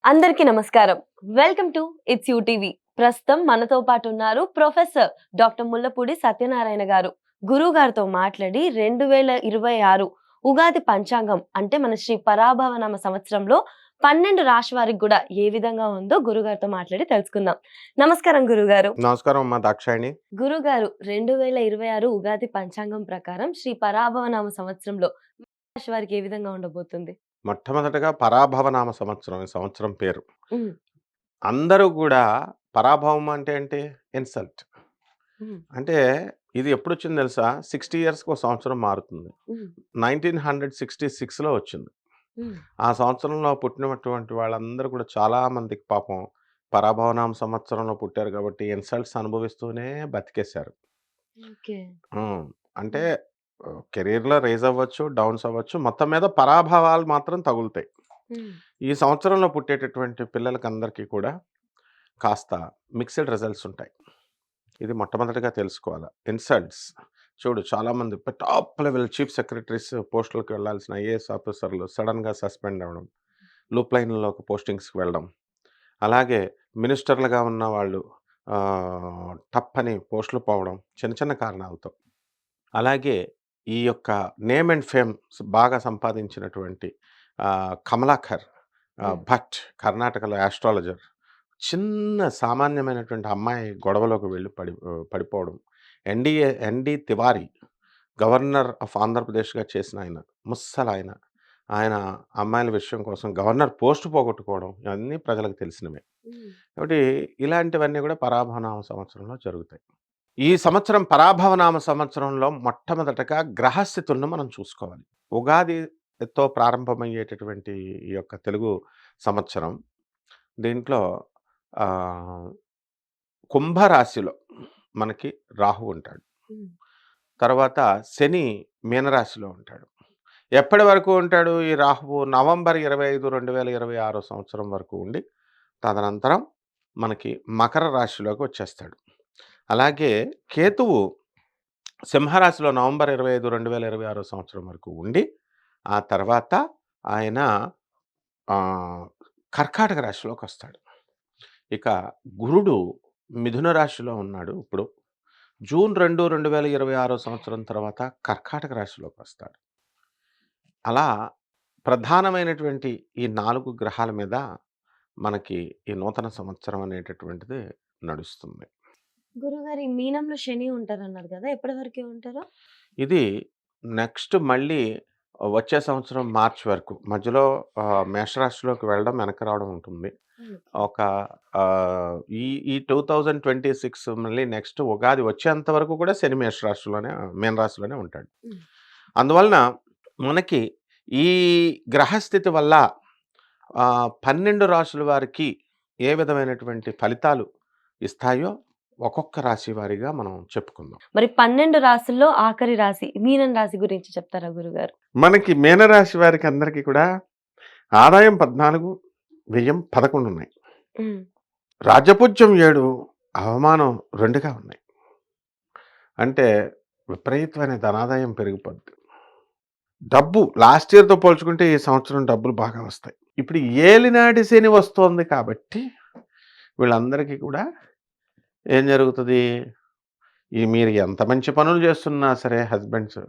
అందరికీ నమస్కారం. Welcome to it's UTV. ప్రస్తుతం మనతో పాటు ఉన్నారు ప్రొఫెసర్ డాక్టర్ ముల్లపూడి సత్యనారాయణ గారు. గురువు గారితో మాట్లాడి 2026 ఉగాది పంచాంగం అంటే మన శ్రీ పరాభవనామ సంవత్సరంలో 12 రాశి వారికి గూడా ఏ విధంగా ఉందో గురుగారితో మాట్లాడి తెలుసుకుందాం. నమస్కారం గురుగారు. నమస్కారం అమ్మా దాక్షాయణి. గురుగారు 2026 ఉగాది పంచాంగం ప్రకారం శ్రీ పరాభవనామ సంవత్సరంలో రాశి వారికి ఏ విధంగా ఉండబోతుంది? మొట్టమొదటగా పరాభవనామ సంవత్సరం ఈ సంవత్సరం పేరు. హ్మ్. అందరూ గూడా పరాభవం అంటే ఏంటి? ఇన్సల్ట్. హ్మ్. అంటే ఇది ఎప్పుడొచ్చింది తెలుసా? 60 ఇయర్స్‌కి ఒక సంవత్సరం మారుతుంది. హ్మ్. 1966లో వచ్చింది. హ్మ్. ఆ సంవత్సరంలో పుట్టినటువంటి వాళ్ళందరూ కూడా చాలా మందికి పాపం పరాభవనామ సంవత్సరంలో పుట్టారు కాబట్టి ఇన్సల్ట్స్ అనుభవిస్తూనే బతికేశారు. ఓకే. హ్మ్. అంటే హ్మ్. కెరియర్‌లో రైజ్ అవ్వచ్చు, డౌన్స్ అవ్వచ్చు. మొత్తం మీద పరాభవాలు మాత్రం తగులుతాయి. హ్మ్. ఈ సంవత్సరంలో పుట్టేటటువంటి పిల్లలకందరికీ కూడా కాస్త మిక్స్డ్ రిజల్ట్స్ ఉంటాయి. ఇది మొట్టమొదటిగా తెలుసుకోవాల. ఇన్సల్ట్స్ చూడు చాలామంది టాప్ లెవెల్ చీఫ్ సెక్రటరీస్ పోస్టులకి వెళ్ళాల్సిన ఐఏఎస్ ఆఫీసర్‌లు సడెన్‌గా సస్పెండ్ అవ్వడం, లూప్ లైన్‌లోకి పోస్టింగ్స్‌కి వెళ్ళడం. అలాగే మినిస్టర్‌లుగా ఉన్న వాళ్ళు టప్పని పోస్టులు పోవడం చిన్న చిన్న కారణాలతో. అలాగే ఈ యొక్క నేమ్ అండ్ ఫేమ్ బాగా సంపాదించినటువంటి 'కమలాకర్' హ్మ్. భట్ కర్ణాటకలో యాస్ట్రాలజర్. చిన్న సామాన్యమైనటువంటి అమ్మాయి గొడవలోకి వెళ్లి పడిపోవడం. ఎన్‌డీ తివారీ గవర్నర్ ఆఫ్ ఆంధ్రప్రదేశ్‌గా చేసిన ఆయన. ముస్సలాయన. ఆయన అమ్మాయిల విషయం కోసం గవర్నర్ పోస్ట్ పోగొట్టుకోవడం ఇవన్నీ ప్రజలకు తెలిసినవే. హ్మ్. కాబట్టి ఇలాంటివన్నీ కూడా పరాభవనామ సంవత్సరంలో జరుగుతాయి. ఈ సంవత్సరం పరాభవనామ సంవత్సరంలో మొట్టమొదటగా గ్రహస్థితులను మనం చూసుకోవాలి. ఉగాదితో ప్రారంభమయ్యేటటువంటి ఈ యొక్క తెలుగు సంవత్సరం దీంట్లో ఆహ్, కుంభరాశిలో మనకి రాహువు ఉంటాడు. హ్మ్. తర్వాత శని మీనరాశిలో ఉంటాడు. ఎప్పటి వరకు ఉంటాడు ఈ రాహువు? నవంబర్ 25, 2026 సంవత్సరం వరకు ఉండి, తదనంతరం మనకి మకర రాశిలోకి వచ్చేస్తాడు. అలాగే కేతువు సింహరాశిలో నవంబర్ 25, 2026 సంవత్సరం వరకు ఉండి, ఆ తర్వాత ఆయన ఆహ్, కర్కాటక రాశిలోకొస్తాడు. ఇక గురుడు మిథున రాశిలో ఉన్నాడు ఇప్పుడు. జూన్ 2, 2026 సంవత్సరం తర్వాత కర్కాటక రాశిలోకొస్తాడు. అలా ప్రధానమైనటువంటి ఈ 4 గ్రహాల మీద మనకి ఈ నూతన సంవత్సరం అనేటటువంటిది నడుస్తుంది. గురుగారు ఈ మీనంలో శని ఉంటారన్నారు గదా! ఎప్పటి వరకి ఉంటారు? ఇది నెక్స్ట్ మళ్ళీ వచ్చే సంవత్సరం మార్చ్ వరకు మధ్యలో మేషరాశిలోకి వెళ్ళడం, వెనక్కి రావడం ఉంటుంది. ఓకే. ఒక ఈ ఈ 2026 మళ్ళీ నెక్స్ట్ ఉగాది వచ్చేంత వరకు కూడా శని మీన రాశిలోనే ఉంటాడు. హ్మ్. అందువలన మనకి ఈ గ్రహస్థితి వల్ల 12 రాశుల వారికి ఏ విధమైనటువంటి ఫలితాలు ఇస్తాయో ఒక్కొక్క రాశి వారీగా మనం చెప్పుకుందాం. మరి 12 రాశుల్లో ఆఖరి రాశి మీనం రాశి గురించి చెప్తారా గురుగారు? మనకి మీనరాశి వారికి అందరికీ కూడా ఆదాయం 14, వ్యయం 11 ఉన్నాయి. హ్మ్. రాజపూజ్యం 7, అవమానం 2గా ఉన్నాయి. అంటే విపరీతమైన ధనాదాయం పెరిగిపోద్ది. డబ్బు లాస్ట్ ఇయర్‌తో పోల్చుకుంటే ఈ సంవత్సరం డబ్బులు బాగా వస్తాయి. ఇప్పుడు ఏలినాటి శని వస్తోంది కాబట్టి వీళ్ళందరికీ కూడా ఏం జరుగుతది? మీరు ఎంత మంచి పనులు చేస్తున్నా సరే హస్బెండ్స్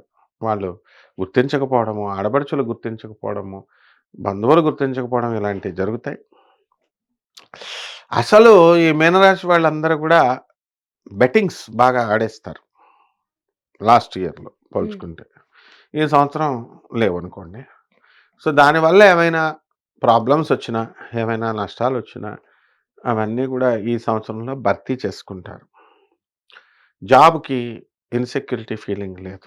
వాళ్ళు గుర్తించకపోవడము, ఆడపడుచులు గుర్తించకపోవడము, బంధువులు గుర్తించకపోవడం ఇలాంటివి జరుగుతాయి. అసలు ఈ మీనరాశి వాళ్ళందరూ కూడా బెట్టింగ్స్ బాగా ఆడేస్తారు. లాస్ట్ ఇయర్‌లో హ్మ్. పోల్చుకుంటే. ఈ సంవత్సరం లేవనుకోండి. సో, దానివల్ల ఏమైనా ప్రాబ్లమ్స్ వచ్చినా, ఏమైనా నష్టాలొచ్చినా అవన్నీ కూడా ఈ సంవత్సరంలో భర్తీ చేసుకుంటారు. జాబ్‌కి ఇన్‌సెక్యూరిటీ ఫీలింగ్ లేదు.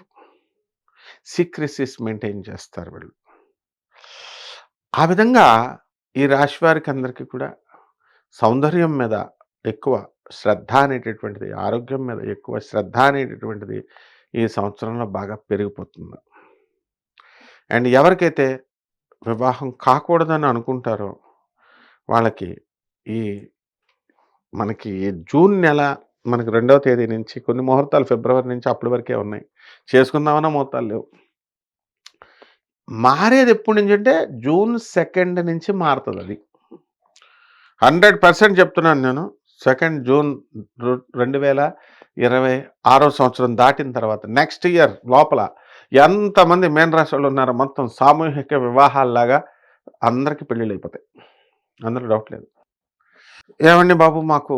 సీక్రెసీస్ మెయింటైన్ చేస్తారు వీళ్ళు. ఆ విధంగా ఈ రాశి వారికందరికీ కూడా సౌందర్యం మీద ఎక్కువ శ్రద్ధ అనేటటువంటిది, ఆరోగ్యం మీద ఎక్కువ శ్రద్ధ అనేటటువంటిది ఈ సంవత్సరంలో బాగా పెరిగిపోతుంది. అండ్ ఎవరికైతే వివాహం కాకూడదని అనుకుంటారో వాళ్ళకి ఈ మనకి జూన్ నెల మనకి 2వ తేదీ నుంచి కొన్ని ముహూర్తాలు ఫిబ్రవరి నుంచి అప్పటి వరకే ఉన్నాయి. చేసుకుందామన్నా ముహూర్తాలు లేవు. మారేది ఎప్పటి నుంచంటే జూన్ 2 నుంచి మారతదది. 100% చెప్తున్నాను నేను. 2 జూన్ 2026 సంవత్సరం దాటిన తర్వాత నెక్స్ట్ ఇయర్ లోపల ఎంతమంది మీన రాశి వాళ్ళు ఉన్నారో మొత్తం సామూహిక వివాహాల్లాగా అందరికీ పెళ్ళిళ్ళైపోతాయి. అందులో డౌట్ లేదు. ఏమండి బాబు, మాకు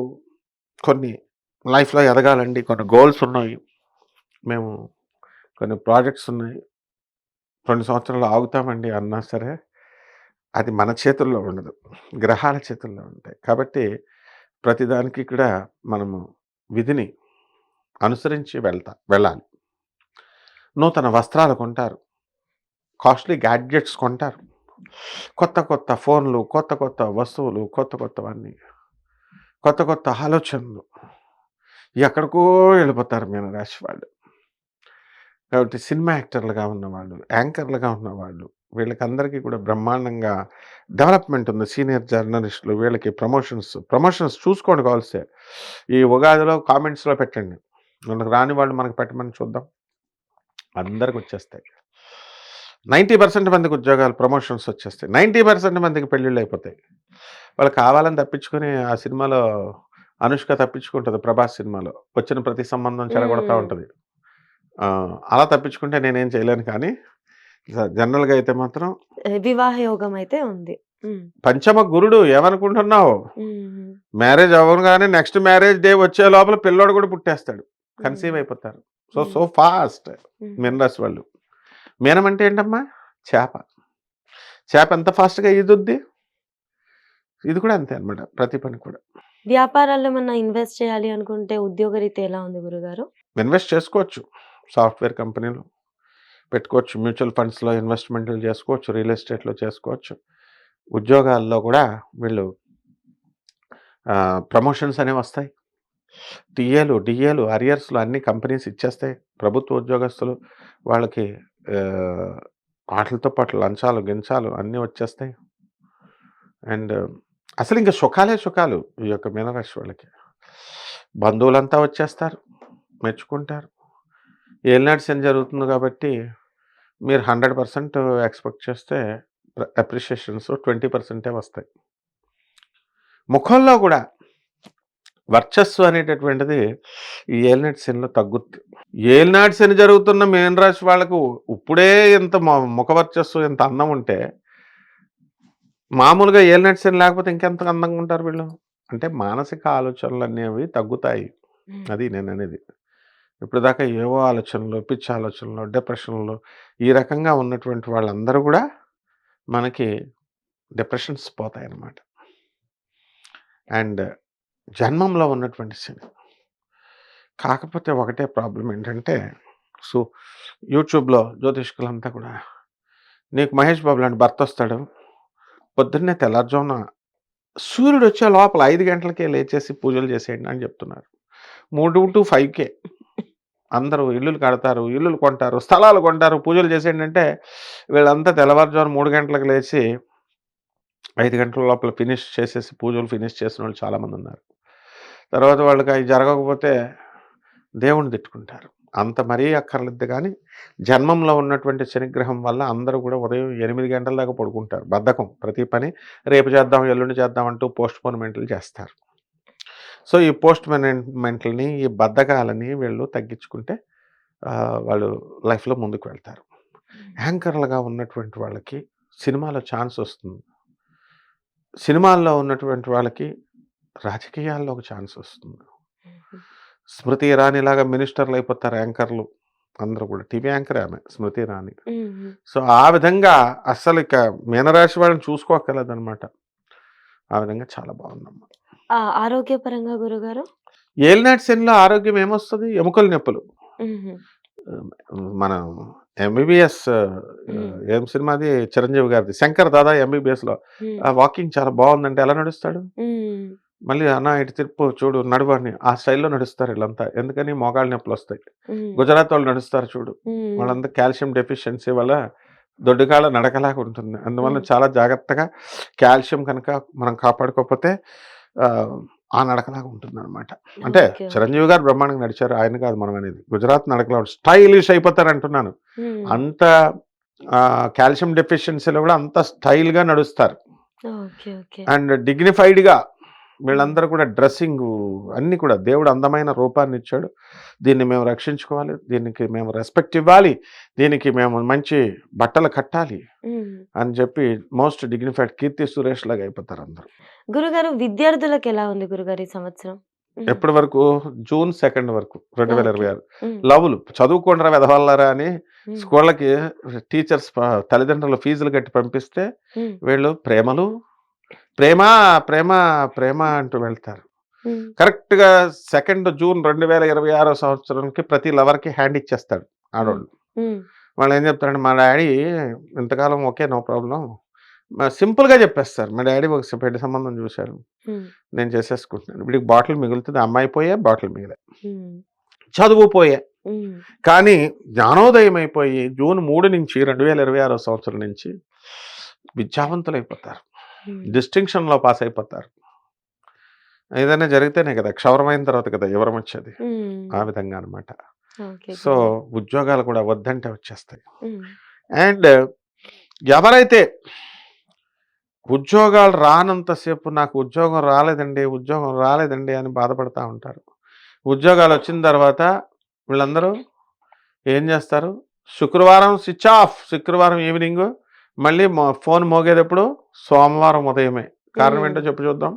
కొన్ని లైఫ్‌లో ఎదగాలండి, కొన్ని గోల్స్ ఉన్నాయి. మేము కొన్ని ప్రాజెక్ట్స్ ఉన్నాయి. 2 సంవత్సరాలు ఆగుతామండి అన్నా సరే, అది మన చేతుల్లో ఉండదు. గ్రహాల చేతుల్లో ఉంటాయి. కాబట్టి ప్రతిదానికి కూడా మనము విధిని అనుసరించి వెళ్ళాలి. నూతన వస్త్రాలు కొంటారు. కాస్ట్లీ గ్యాడ్జెట్స్ కొంటారు. కొత్త కొత్త ఫోన్లు, కొత్త కొత్త వస్తువులు, కొత్త కొత్తవన్నీ. కొత్త కొత్త ఆలోచనలు. ఎక్కడికో వెళ్ళిపోతారు మీనరాశి వాళ్ళు. కాబట్టి సినిమా యాక్టర్లుగా ఉన్నవాళ్ళు, యాంకర్లుగా ఉన్నవాళ్ళు, వీళ్ళకందరికీ కూడా బ్రహ్మాండంగా డెవలప్‌మెంట్ ఉంది. సీనియర్ జర్నలిస్టులు వీళ్ళకి ప్రమోషన్స్ చూసుకోండి కావాల్సే. ఈ ఉగాదిలో కామెంట్స్‌లో పెట్టండి. మనకు రాని వాళ్ళు మనకు పెట్టమని చూద్దాం. అందరికొచ్చేస్తాయి. 90% మందికి ఉద్యోగాలు, ప్రమోషన్స్ వచ్చేస్తాయి. 90% మందికి పెళ్ళిళ్ళైపోతాయి. వాళ్ళు కావాలని తప్పించుకొని ఆ సినిమాలో అనుష్క తప్పించుకుంటది 'ప్రభాస్' సినిమాలో. వచ్చిన ప్రతి సంబంధం చెడగొడతా హ్మ్. ఉంటది. అలా తప్పించుకుంటే నేనేం చేయలేను కానీ, జనరల్‌గా అయితే మాత్రం వివాహ యోగం అయితే ఉంది. హ్మ్. పంచమ గురుడు ఏమనుకుంటున్నావు? హుహు. మ్యారేజ్ అవ్వగానే నెక్స్ట్ మ్యారేజ్ డే వచ్చే లోపల పిల్లోడు కూడా పుట్టేస్తాడు. కన్సీవ్ హ్మ్. అయిపోతారు. సో హ్మ్. ఫాస్ట్ హుహు. మీనరాశి వాళ్ళు. మీనం అంటే ఏంటమ్మా? చేప. చేప ఎంత ఫాస్ట్‌గా ఈదుద్ది? ఇది కూడా అంతే అన్నమాట. ప్రతి పని కూడా. వ్యాపారాల్లో ఏమన్నా ఇన్వెస్ట్ చేయాలి అనుకుంటే ఉద్యోగరీత్యా ఎలా ఉంది గురుగారు? ఇన్వెస్ట్ చేసుకోవచ్చు. సాఫ్ట్‌వేర్ కంపెనీలు పెట్టుకోవచ్చు. మ్యూచువల్ ఫండ్స్‌లో ఇన్వెస్ట్‌మెంట్లు చేసుకోవచ్చు. రియల్ ఎస్టేట్‌లో చేసుకోవచ్చు. ఉద్యోగాల్లో కూడా వీళ్ళు ప్రమోషన్స్ అనేవి వస్తాయి. డిఏలు, అరియర్స్‌లు అన్ని కంపెనీస్ ఇచ్చేస్తాయి. ప్రభుత్వ ఉద్యోగస్తులు వాళ్ళకి ఆహ్, ఆటిలతో పాటు లంచాలు, గించాలు అన్నీ వచ్చేస్తాయి. అండ్ అసలింక సుఖాలే సుఖాలు ఈ యొక్క మీనరాశి వాళ్ళకి. బంధువులంతా వచ్చేస్తారు. మెచ్చుకుంటారు. ఏలినాటి శని జరుగుతుంది కాబట్టి మీరు 100% ఎక్స్‌పెక్ట్ చేస్తే అప్రిషియేషన్స్ 20% వస్తాయి. ముఖంలో గూడా వర్చస్సు అనేటటువంటిది ఈ ఏలినాటి శనిలో తగ్గుద్ది. ఏలినాటి శని జరుగుతున్న మీనరాశి వాళ్ళకు ఇప్పుడే ఇంత ముఖ వర్చస్సు, ఇంత అందం ఉంటే, మామూలుగా ఏలినాటి శని లేకపోతే ఇంకెంత అందంగా ఉంటారు వీళ్ళు. అంటే మానసిక ఆలోచనలనేవి తగ్గుతాయి. హ్మ్. అది నేననేది. ఇప్పటిదాకా ఏవో ఆలోచనలు, పిచ్చి ఆలోచనలు, డిప్రెషన్‌లు ఈ రకంగా ఉన్నటువంటి వాళ్ళందరూ గూడా మనకి డిప్రెషన్స్ పోతాయన్నమాట. అండ్ జన్మంలో ఉన్నటువంటి శని. కాకపోతే ఒకటే ప్రాబ్లమ్ ఏంటంటే, సో యూట్యూబ్‌లో జ్యోతిష్కులంతా కూడా నీకు మహేష్ బాబు లాంటి భర్తొస్తాడు. పొద్దున్నే తెల్లారుజామున సూర్యుడొచ్చే లోపల 5 గంటలకే లేచేసి పూజలు చేసేయండి అని చెప్తున్నారు. 3-5కే అందరూ ఇల్లులు కడతారు, ఇల్లులు కొంటారు, స్థలాలు కొంటారు, పూజలు చేసేయండి అంటే, వీళ్ళంతా తెల్లవారుజామున 3 గంటలకు లేచి 5 గంటల లోపల ఫినిష్ చేసేసి పూజలు ఫినిష్ చేసినోళ్ళు చాలామందున్నారు. తర్వాత వాళ్ళకి అయి జరగకపోతే దేవుడిని తిట్టుకుంటారు. అంత మరీ అక్కర్లేదు గానీ, జన్మంలో ఉన్నటువంటి శనిగ్రహం వల్ల అందరూ గూడా ఉదయం 8 గంటల దాకా పడుకుంటారు. బద్ధకం. ప్రతి పని రేపు చేద్దాం, ఎల్లుండి చేద్దాం అంటూ పోస్ట్‌పోన్‌మెంట్లు చేస్తారు. సో, ఈ పోస్ట్‌పోన్‌మెంట్‌లని, ఈ బద్ధకాలని వీళ్ళు తగ్గించుకుంటే వాళ్ళు లైఫ్‌లో ముందుకు వెళ్తారు. యాంకర్‌లుగా ఉన్నటువంటి వాళ్ళకి సినిమాలో ఛాన్సొస్తుంది. సినిమాల్లో ఉన్నటువంటి వాళ్ళకి రాజకీయాల్లో ఒక ఛాన్సొస్తుంది. హుహు. స్మృతి ఇరానీలాగా మినిస్టర్‌లయిపోతారు యాంకర్‌లు. అందరూ కూడా. టీవీ యాంకరే ఆమె స్మృతి ఇరానీ. హుహు. సో, ఆ విధంగా అస్సలిక మీనరాశి వాళ్ళని చూసుకోక్కర్లేదనమాట. ఆ విధంగా చాలా బావుందమ్మా. ఆరోగ్యపరంగా గురుగారు? ఏలినాటి శనిలో ఆరోగ్యం ఏమొస్తది? ఎముకల నొప్పులు. హుహు. మనం ఎంబీబీఎస్ హ్మ్. ఏం సినిమా అది? చిరంజీవి గారిది 'శంకర్ దాదా ఎంబీబీఎస్‌లో' హ్మ్. వాకింగ్ చాలా బావుందంటే ఎలా నడుస్తాడు? హ్మ్. మళ్ళీ "అన్న ఇటు తిప్పు చూడు నడువు" అని ఆ స్టైల్‌లో నడుస్తారు ఈళ్ళంతా. ఎందుకని? మోకాళ్ళ నొప్పులొస్తాయి. హ్మ్. గుజరాత్ వాళ్ళు నడుస్తారు చూడు. హ్మ్. వాళ్ళంతా కాల్షియం డెఫిషియన్సీ వల్ల దొడ్డుకాళ్ళ నడకలాగా ఉంటుంది. అందువల్ల హ్మ్. చాలా జాగ్రత్తగా కాల్షియం కనుక మనం కాపాడుకోకపోతే ఆహ్, ఆ నడకలాగా ఉంటుందనమాట. అంటే ఓకే. ఓకే. చిరంజీవి గారు బ్రహ్మాండంగా నడిచారు. ఆయన కాదు మనం అనేది. గుజరాత్ నడకలా స్టైలిష్ అయిపోతారంటున్నాను. హ్మ్. అంత కాల్షియం డెఫిషియన్సీలో కూడా అంత స్టైల్‌గా నడుస్తారు. ఓకే. ఓకే. అండ్ డిగ్నిఫైడ్‌గా హ్మ్. వీళ్ళందరూ కూడా డ్రెస్సింగు అన్నీ కూడా దేవుడు అందమైన రూపాన్నిచ్చాడు. దీన్ని మేము రక్షించుకోవాలి. దీనికి మేము రెస్పెక్ట్ ఇవ్వాలి. దీనికి మేము మంచి బట్టలు కట్టాలి హ్మ్. అని చెప్పి మోస్ట్ డిగ్నిఫైడ్ 'కీర్తి సురేష్' లాగా అయిపోతారందరూ. గురుగారు విద్యార్థులకెలా ఉంది గురుగారు ఈ సంవత్సరం? హ్మ్. ఎప్పటి వరకు? జూన్ 2 వరకు ఓకే. 2026. హ్మ్. లవ్‌లు చదువుకోండిరా వెధవల్లారా అని హ్మ్. స్కూళ్ళకి టీచర్స్ తల్లిదండ్రులు ఫీజులు కట్టి పంపిస్తే హ్మ్. వీళ్ళు ప్రేమలు, ప్రేమ, ప్రేమ, ప్రేమ అంటూ వెళ్తారు. హ్మ్. కరెక్ట్‌గా జూన్ 2026 సంవత్సరానికి ప్రతి లవర్‌కి హ్యాండ్ ఇచ్చేస్తాడు హ్మ్. ఆడోళ్ళు. హ్మ్. వాళ్ళేం చెప్తారంటే, మా డ్యాడీ ఇంతకాలం ఓకే. No problem. సింపుల్‌గా చెప్పేస్తారు. మా డ్యాడీ ఒక పెళ్లి సంబంధం చూసారు. హ్మ్. నేను చేసేసుకుంటున్నాను. వీడికి బాటిల్ మిగులుతది. అమ్మాయి పోయే, బాటిల్ మిగిలాయి. హ్మ్. చదువు పోయే. హ్మ్. కానీ జ్ఞానోదయం అయిపోయి జూన్ 3 నుంచి 2026 సంవత్సరం నుంచి విద్యావంతులైపోతారు. హ్మ్. డిస్టింక్షన్‌లో పాస్ అయిపోతారు. ఏదైనా జరిగితేనే కదా! క్షవరమైన తర్వాత కదా ఎవరమొచ్చేది. ఆ హ్మ్. విధంగా అనమాట. ఓకే సో, గురుగారు. ఉద్యోగాలు కూడా వద్దంటే వచ్చేస్తాయి. హ్మ్. అండ్ ఎవరైతే ఉద్యోగాలు రానంత సేపు నాకు ఉద్యోగం రాలేదండి, ఉద్యోగం రాలేదండి అని బాధపడతా ఉంటారు. ఉద్యోగాలొచ్చిన తర్వాత వీళ్ళందరూ ఏం జేస్తారు? శుక్రవారం స్విచ్ ఆఫ్. శుక్రవారం ఈవినింగు మళ్ళీ ఫోను మోగేదెప్పుడు? సోమవారం ఉదయమే. కారణం హ్మ్. ఏంటో చెప్పు చూద్దాం?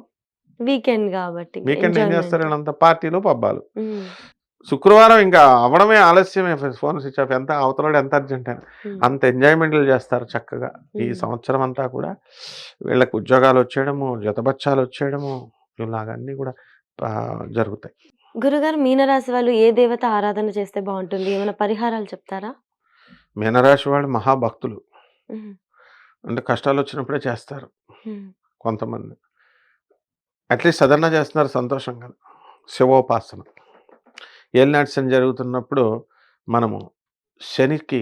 వీకెండ్ గాబట్టి ఇంక వీకెండ్ ఏం జేస్తారు ఎంజాయ్‌మెంట్. వీళ్ళంతా? పార్టీలు, పబ్బాలు. హ్మ్. శుక్రవారం ఇంకా అవ్వడమే ఆలస్యమే ఫోన్ స్విచ్ ఆఫ్. ఎంత అవతలోడు ఎంత అర్జెంట్ అని. హ్మ్. అంత ఎంజాయ్‌మెంట్‌లు చేస్తారు చక్కగా. ఈ హ్మ్. సంవత్సరం అంతా కూడా వీళ్ళకి ఉద్యోగాలొచ్చేయడము, జతబచ్చాలొచ్చేయడము ఇలాగ అన్నీ కూడా జరుగుతాయి. గురుగారు మీనరాశి వాళ్ళు ఏ దేవత ఆరాధన చేస్తే బావుంటుంది? ఏమైనా పరిహారాలు చెప్తారా? మీనరాశి వాళ్ళు మహాభక్తులు. హ్మ్. అంటే కష్టాలొచ్చినప్పుడే చేస్తారు హ్మ్. కొంతమంది. అట్‌లీస్ట్ అదన్నా చేస్తున్నారు సంతోషం కదా! శివోపాసన. ఏలినాటి శని జరుగుతున్నప్పుడు మనము శనికి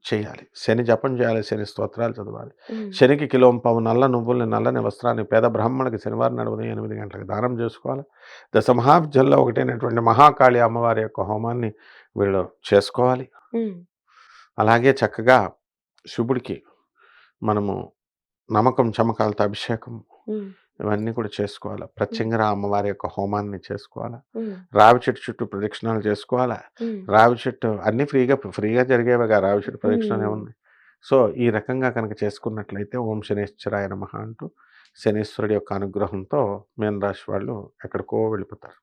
చేయాలి. శని జపం చేయాలి. శని స్తోత్రాలు చదవాలి. హ్మ్. శనికి కిలోంపావు నల్ల నువ్వుల్ని, నల్లని వస్త్రాన్ని పేద బ్రాహ్మణుడికి శనివారం నాడు ఉదయం 8 గంటలకు దానం చేసుకోవాలి. దశమహావిద్యల్లో ఒకటైనటువంటి మహాకాళి అమ్మవారి యొక్క హోమాన్ని వీళ్ళు చేసుకోవాలి. హ్మ్. అలాగే చక్కగా శివుడికి మనము నమ్మకం చమకాలతో అభిషేకం హ్మ్. ఇవన్నీ కూడా చేసుకోవాలి. హ్మ్. ప్రత్యంగిర అమ్మవారి యొక్క హోమాన్ని చేసుకోవాలా. హ్మ్. రావి చెట్టు చుట్టూ ప్రదక్షిణాలు చేసుకోవాలా. హ్మ్. రావి చెట్టు అన్నీ ఫ్రీగా జరిగేవిగా రావి చెట్టు హ్మ్. ప్రదక్షిణాలేముంది. సో, ఈ రకంగా కనుక చేసుకున్నట్లయితే ఓం శనేశ్వరాయ నమః అంటూ శనీశ్వరుడి యొక్క అనుగ్రహంతో మీనరాశి వాళ్ళు ఎక్కడికో వెళ్ళిపోతారు.